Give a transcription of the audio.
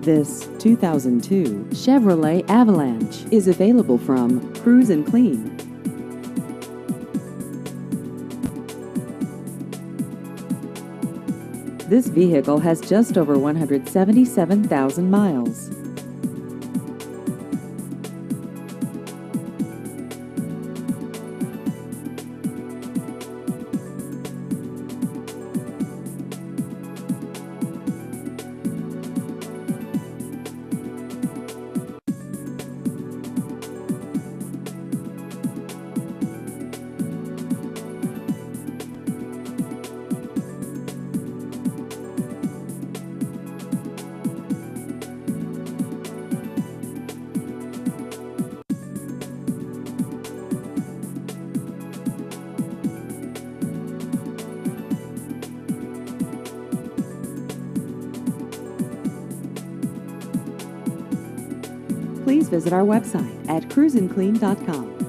This 2002 Chevrolet Avalanche is available from Cruise and Clean. This vehicle has just over 177,000 miles. Please visit our website at cruiseandclean.com.